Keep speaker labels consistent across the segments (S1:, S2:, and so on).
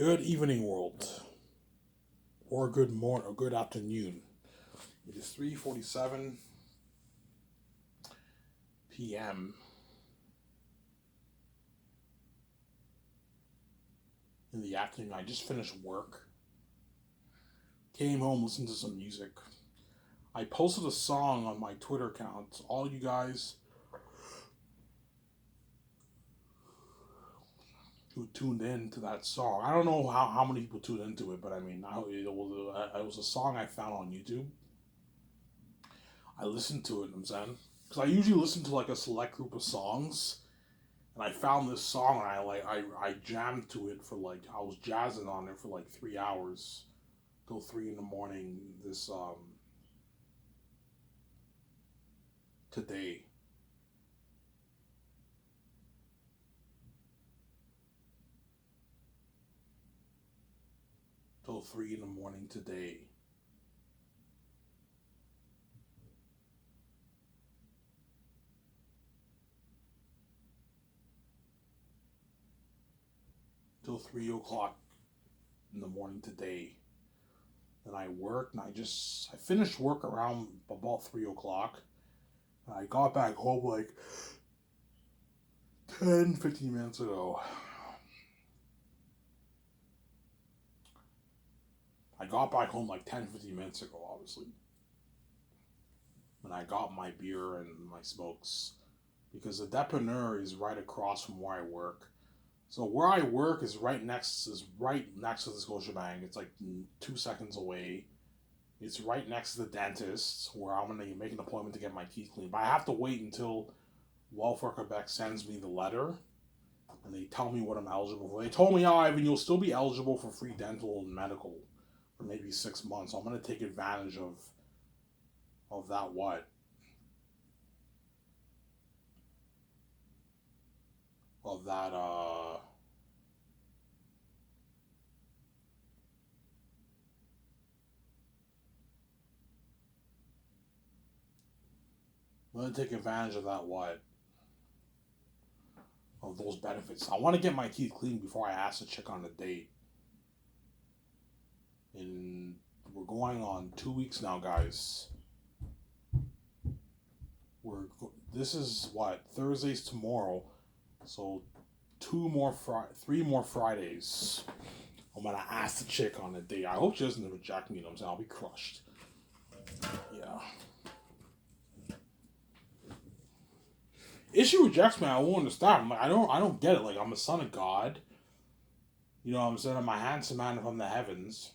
S1: Good evening, world, or good morning, or good afternoon. It is 3:47 p.m. in the afternoon. I just finished work, came home, listened to some music. I posted a song on my Twitter account. All you guys who tuned in to that song, I don't know how many people tuned into it, but I mean, it was a song I found on YouTube. I listened to it, I'm saying, because I usually listen to like a select group of songs, and I found this song and I jammed to it for like I was jazzing on it for like 3 hours till 3 in the morning this today. Till 3 in the morning today. Till 3 o'clock in the morning today. Then I worked and I finished work around about 3 o'clock. And I got back home like 10, 15 minutes ago. I got back home like 10, 15 minutes ago, obviously. And I got my beer and my smokes because the depanneur is right across from where I work. So where I work is right next to the Scotiabank. It's like 2 seconds away. It's right next to the dentist where I'm gonna make an appointment to get my teeth cleaned. But I have to wait until Welfare Quebec sends me the letter and they tell me what I'm eligible for. They told me, Ivan, you'll still be eligible for free dental and medical for maybe 6 months. So I'm gonna take advantage of that what? Of that I'm gonna take advantage of that what? Of those benefits. I wanna get my teeth cleaned before I ask the chick on a date. And we're going on 2 weeks now, guys. We're this is what Thursday's tomorrow, so 3 more Fridays. I'm gonna ask the chick on a date. I hope she doesn't reject me. You know what I'm saying? I'll be crushed. Yeah. If she rejects me, I won't understand. I'm like, I don't get it. Like, I'm a son of God. You know what I'm saying? I'm a handsome man from the heavens.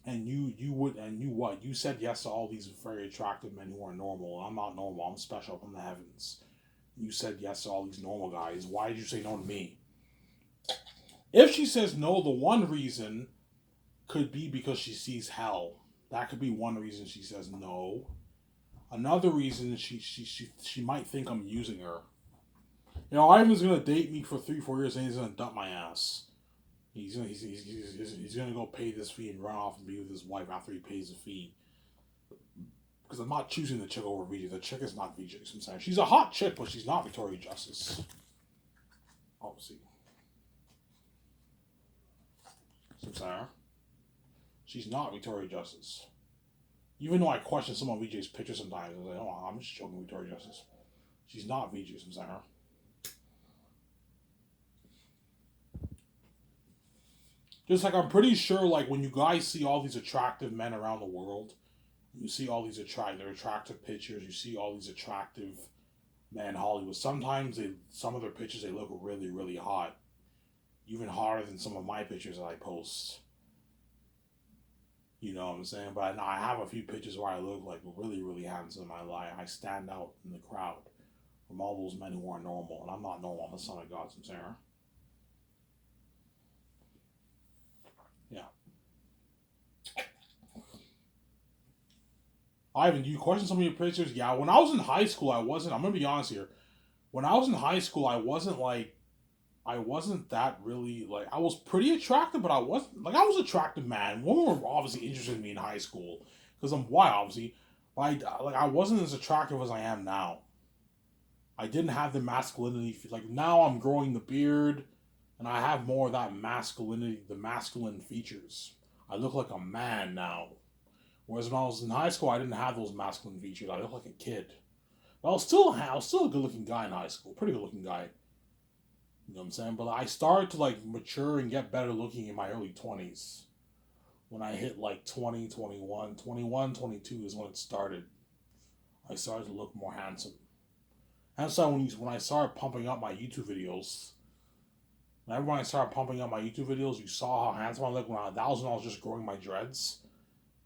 S1: And you what? You said yes to all these very attractive men who are normal. I'm not normal. I'm special from the heavens. You said yes to all these normal guys. Why did you say no to me? If she says no, the one reason could be because she sees hell. That could be one reason she says no. Another reason she might think I'm using her. You know, Ivan's gonna date me for 3 4 years and he's gonna dump my ass. He's gonna go pay this fee and run off and be with his wife after he pays the fee. Because I'm not choosing the chick over VJ. The chick is not VJ. So I'm saying she's a hot chick, but she's not Victoria Justice. Obviously, so I'm saying she's not Victoria Justice. Even though I question some of VJ's pictures sometimes, I was like, oh, I'm just joking, Victoria Justice. She's not VJ. So I'm saying just like I'm pretty sure, like when you guys see all these attractive men around the world, you see all these attractive pictures. You see all these attractive men in Hollywood. Sometimes some of their pictures they look really really hot, even hotter than some of my pictures that I post. You know what I'm saying? But I have a few pictures where I look like really really handsome. I stand out in the crowd from all those men who are normal, and I'm not normal. I'm the son of God, some Sarah. Yeah. Ivan, do you question some of your pictures? Yeah. When I was in high school, I wasn't. I'm gonna be honest here. When I was in high school, I wasn't that really like I was pretty attractive, but I wasn't like I was an attractive man. Women were obviously interested in me in high school because I'm white, obviously. But I wasn't as attractive as I am now. I didn't have the masculinity. Like now, I'm growing the beard. And I have more of that masculinity, the masculine features. I look like a man now. Whereas when I was in high school, I didn't have those masculine features. I looked like a kid. But I was still a good looking guy in high school. Pretty good looking guy. You know what I'm saying? But I started to like mature and get better looking in my early 20s. When I hit like 20, 21, 21, 22 is when it started. I started to look more handsome. And so when I started pumping up my YouTube videos, whenever I started pumping up my YouTube videos, you saw how handsome I looked that was when I was just growing my dreads.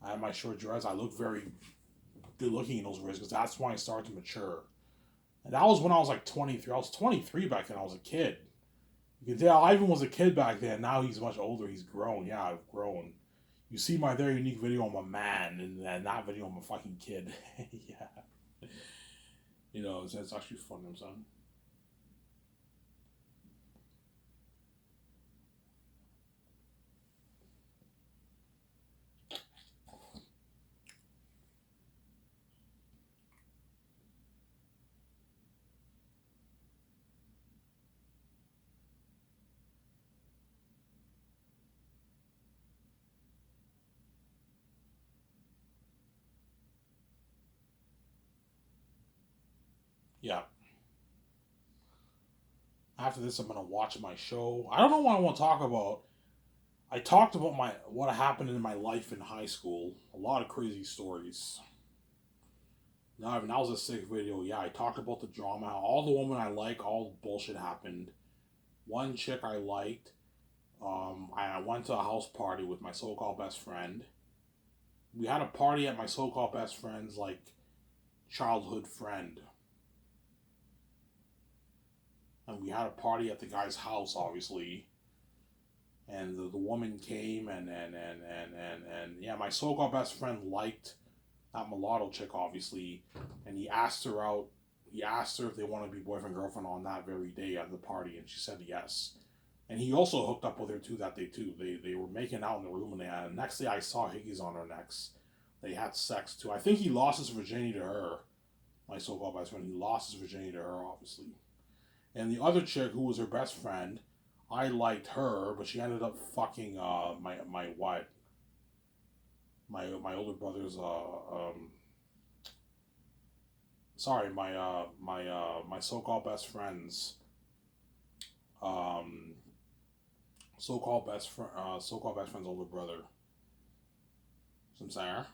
S1: I had my short dreads. I looked very good looking in those dreads because that's when I started to mature. And that was when I was like 23. I was 23 back then. I was a kid. You can tell Ivan was a kid back then. Now he's much older. He's grown. Yeah, I've grown. You see my very unique video, I'm a man, and that video, I'm a fucking kid. Yeah. You know, it's actually fun, I'm saying. Yeah. After this, I'm gonna watch my show. I don't know what I want to talk about. I talked about what happened in my life in high school. A lot of crazy stories. No, that was a sick video. Yeah, I talked about the drama, how all the women I like, all the bullshit happened. One chick I liked, I went to a house party with my so-called best friend. We had a party at my so-called best friend's like childhood friend, and we had a party at the guy's house, obviously. And the woman came and yeah, my so-called best friend liked that mulatto chick, obviously, and he asked her out. He asked her if they want to be boyfriend girlfriend on that very day at the party, and she said yes. And he also hooked up with her too that day too. They were making out in the room, and the next day I saw hickeys on her necks. They had sex too. I think he lost his virginity to her. My so-called best friend, he lost his virginity to her, obviously. And the other chick, who was her best friend, I liked her, but she ended up fucking my what my older brother's sorry, my so-called best friend's um so-called best friend's older brother. Some singer.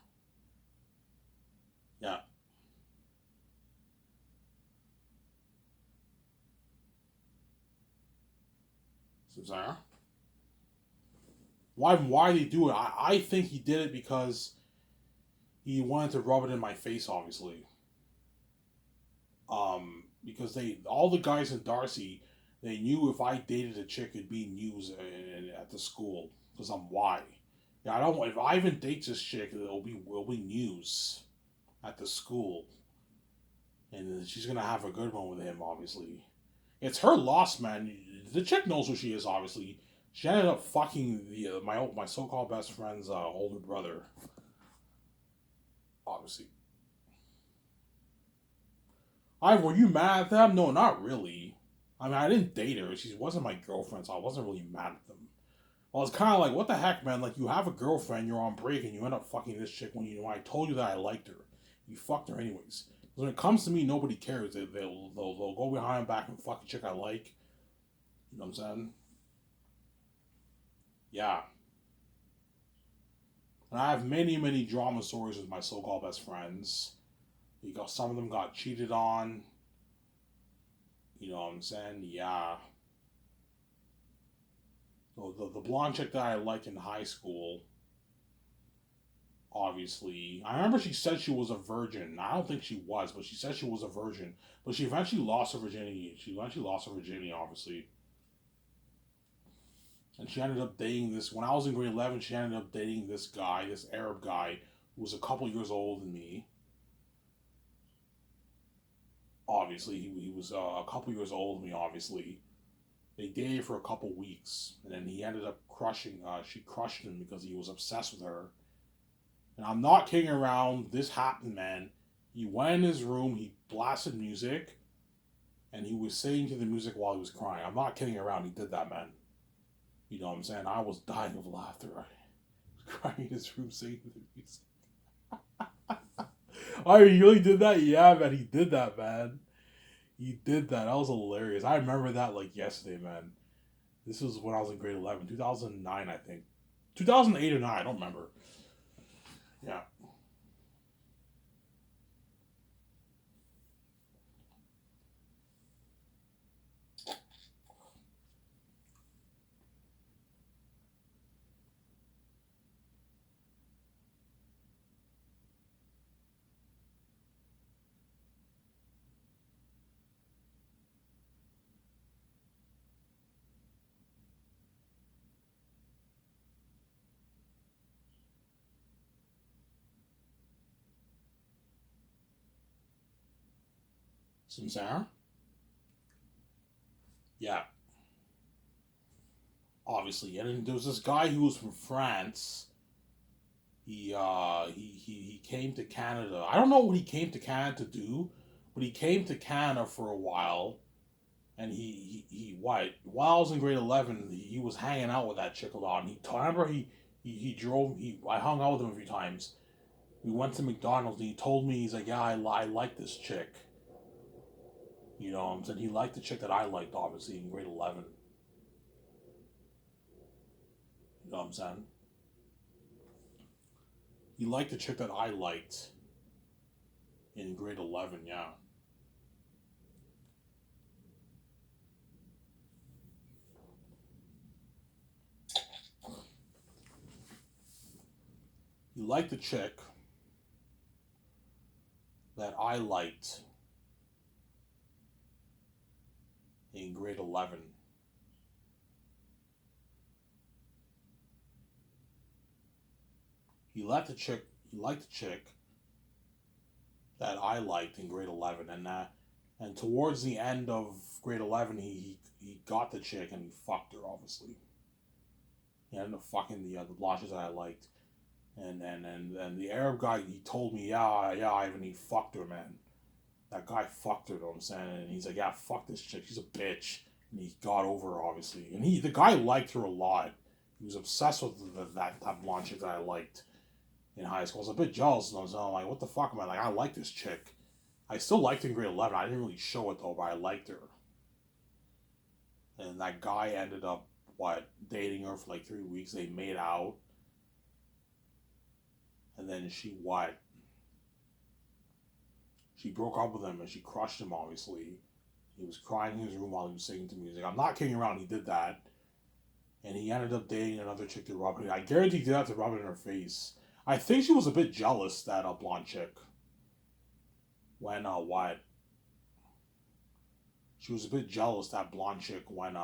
S1: Yeah. Some singer. Why did he do it? I think he did it because he wanted to rub it in my face, obviously. Because they all the guys in Darcy, they knew if I dated a chick, it'd be news at the school because I'm Y. Yeah, I don't. If Ivan dates this chick, it'll be news at the school, and she's gonna have a good one with him. Obviously, it's her loss, man. The chick knows who she is. Obviously, she ended up fucking my so-called best friend's older brother. Obviously, were you mad at them? No, not really. I mean, I didn't date her. She wasn't my girlfriend, so I wasn't really mad at them. I was kind of like, what the heck, man? Like, you have a girlfriend, you're on break, and you end up fucking this chick when I told you that I liked her. You fucked her anyways. When it comes to me, nobody cares. They'll go behind back and fuck a chick I like. You know what I'm saying? Yeah. And I have many, many drama stories with my so-called best friends. Some of them got cheated on. You know what I'm saying? Yeah. The blonde chick that I liked in high school, obviously. I remember she said she was a virgin. I don't think she was, but she said she was a virgin. But she eventually lost her virginity. She eventually lost her virginity, obviously. And she ended up dating this. When I was in grade 11, she ended up dating this guy, this Arab guy, who was a couple years older than me. Obviously, he was a couple years older than me, obviously. They dated for a couple weeks. And then he ended up she crushed him because he was obsessed with her. And I'm not kidding around. This happened, man. He went in his room, he blasted music, and he was singing to the music while he was crying. I'm not kidding around. He did that, man. You know what I'm saying? I was dying of laughter. I was crying in his room singing the music. Oh, he really did that? Yeah, man, he did that, man. He did that. That was hilarious. I remember that like yesterday, man. This was when I was in grade 11, 2009, I think. 2008 or 9, I don't remember. Yeah. Sincere? Yeah. Obviously. And then there was this guy who was from France. He came to Canada. I don't know what he came to Canada to do, but he came to Canada for a while. And he what? While I was in grade 11, he was hanging out with that chick a lot. And I remember he drove. I hung out with him a few times. We went to McDonald's, and he told me, he's like, yeah, I like this chick. You know what I'm saying? He liked the chick that I liked, obviously, in grade 11. You know what I'm saying? He liked the chick that I liked in grade 11, yeah. He liked the chick that I liked in grade 11. He liked the chick that I liked in grade 11, and towards the end of grade 11, he got the chick and he fucked her, obviously. He ended up fucking the blonde that I liked. And the Arab guy, he told me, yeah, Ivan, he fucked her, man. That guy fucked her, you know what I'm saying? And he's like, yeah, fuck this chick, she's a bitch. And he got over her, obviously. And the guy liked her a lot. He was obsessed with that blonde chick that I liked in high school. I was a bit jealous, and I'm like, what the fuck am I like? I like this chick. I still liked her in grade 11. I didn't really show it though, but I liked her. And that guy ended up, dating her for like 3 weeks. They made out. And then she broke up with him and she crushed him, obviously. He was crying in his room while he was singing to music. I'm not kidding around, he did that. And he ended up dating another chick to rub it. I guarantee he did that to rub it in her face. I think she was a bit jealous, that blonde chick. When she was a bit jealous, that blonde chick, when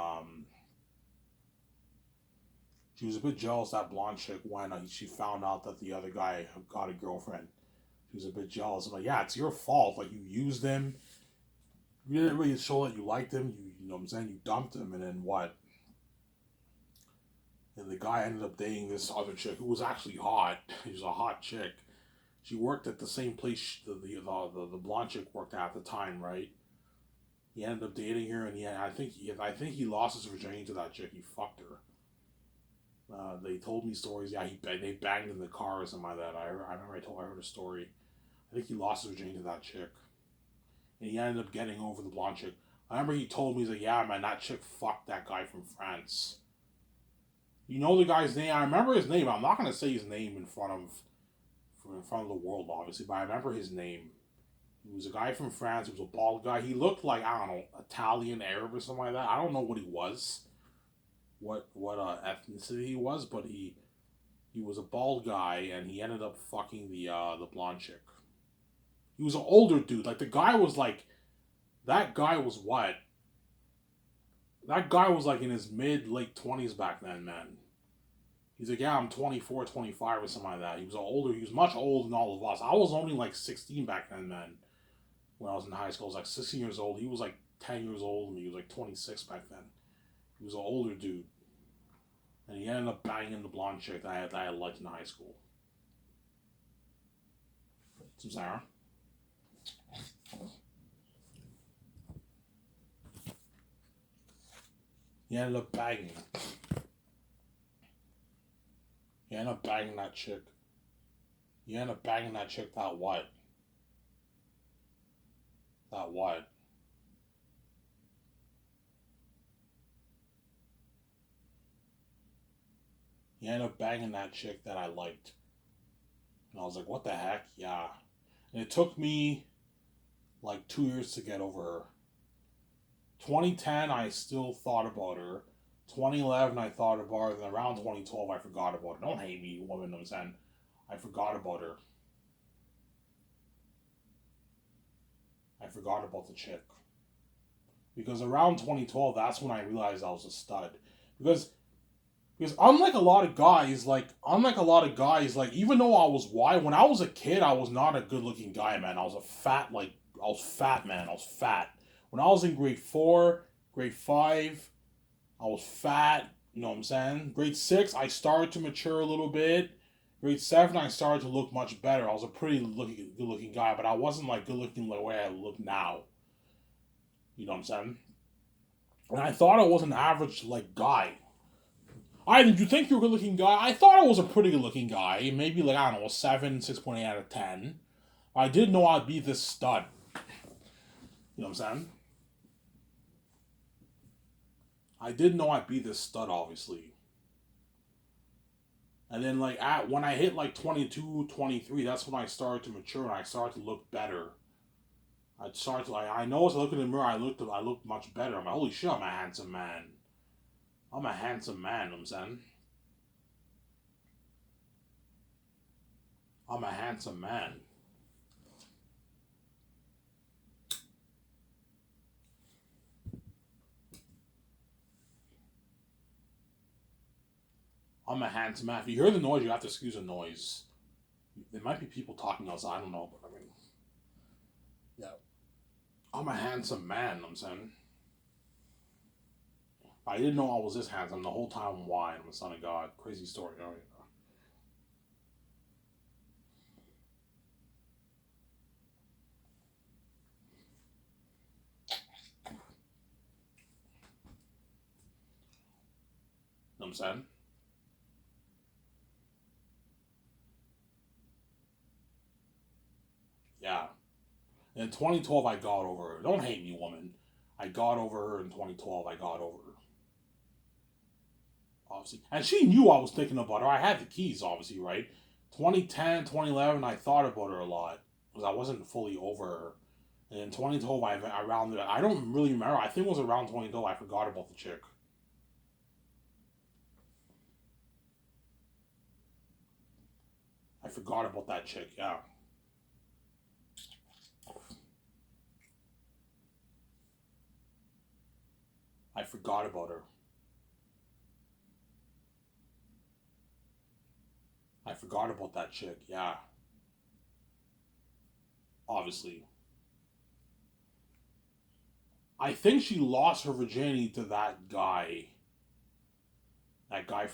S1: she was a bit jealous, that blonde chick, when she found out that the other guy got a girlfriend. She was a bit jealous. I'm like, yeah, it's your fault. Like, you used him. You didn't really show that you liked him. You know what I'm saying? You dumped him, and then what? And the guy ended up dating this other chick who was actually hot. She was a hot chick. She worked at the same place the blonde chick worked at the time, right? He ended up dating her, and I think he lost his virginity to that chick. He fucked her. They told me stories. Yeah, they banged in the car or something like that. I remember I heard a story. I think he lost his virginity to that chick, and he ended up getting over the blonde chick. I remember he told me, he's like, yeah, man, that chick fucked that guy from France. You know the guy's name? I remember his name. I'm not gonna say his name in front of the world, obviously, but I remember his name. He was a guy from France. He was a bald guy. He looked like, I don't know, Italian, Arab, or something like that. I don't know what he was, what ethnicity he was, but he was a bald guy, and he ended up fucking the blonde chick. He was an older dude. Like, the guy was like, that guy was what? That guy was like in his late 20s back then, man. He's like, yeah, I'm 24, 25, or something like that. He was older. He was much older than all of us. I was only like 16 back then, man. When I was in high school, I was like 16 years old. He was like 10 years old, and he was like 26 back then. He was an older dude. And he ended up banging the blonde chick that I had liked in high school. Some Sarah. He ended up banging her. You end up banging that chick. You end up banging that chick that what? That what? You end up banging that chick that I liked. And I was like, what the heck? Yeah. And it took me like 2 years to get over her. 2010, I still thought about her. 2011, I thought about her. Then around 2012, I forgot about her. Don't hate me, woman. I'm saying I forgot about her. I forgot about the chick. Because around 2012, that's when I realized I was a stud. Because unlike a lot of guys, even though I was wide, when I was a kid, I was not a good looking guy, man. I was fat, man. I was fat. When I was in grade 4, grade 5, I was fat. You know what I'm saying? Grade 6, I started to mature a little bit. Grade 7, I started to look much better. I was a pretty good looking guy, but I wasn't like good looking the way I look now. You know what I'm saying? And I thought I was an average like guy. Did you think you were a good looking guy? I thought I was a pretty good looking guy. Maybe like I don't know, a 7, 6.8 out of 10. I did know I'd be this stud. You know what I'm saying? I did know I'd be this stud, obviously. And then when I hit like 22, 23, that's when I started to mature and I started to look better. I started to I know as I look in the mirror, I looked much better. I'm like, holy shit, I'm a handsome man. I'm a handsome man, you know what I'm saying? I'm a handsome man. I'm a handsome man. If you hear the noise, you have to excuse the noise. There might be people talking outside, I don't know, but I mean, yeah. I'm a handsome man, you know what I'm saying? I didn't know I was this handsome the whole time. Why? I'm a son of God. Crazy story. Oh, yeah. You know what I'm saying? Yeah. In 2012, I got over her. Don't hate me, woman. I got over her in 2012. I got over her. Obviously. And she knew I was thinking about her. I had the keys, obviously, right? 2010, 2011, I thought about her a lot because I wasn't fully over her. And in 2012, I rounded it. I don't really remember. I think it was around 2012 I forgot about the chick. I forgot about that chick, yeah. I forgot about her. I forgot about that chick, yeah. Obviously. I think she lost her virginity to that guy. That guy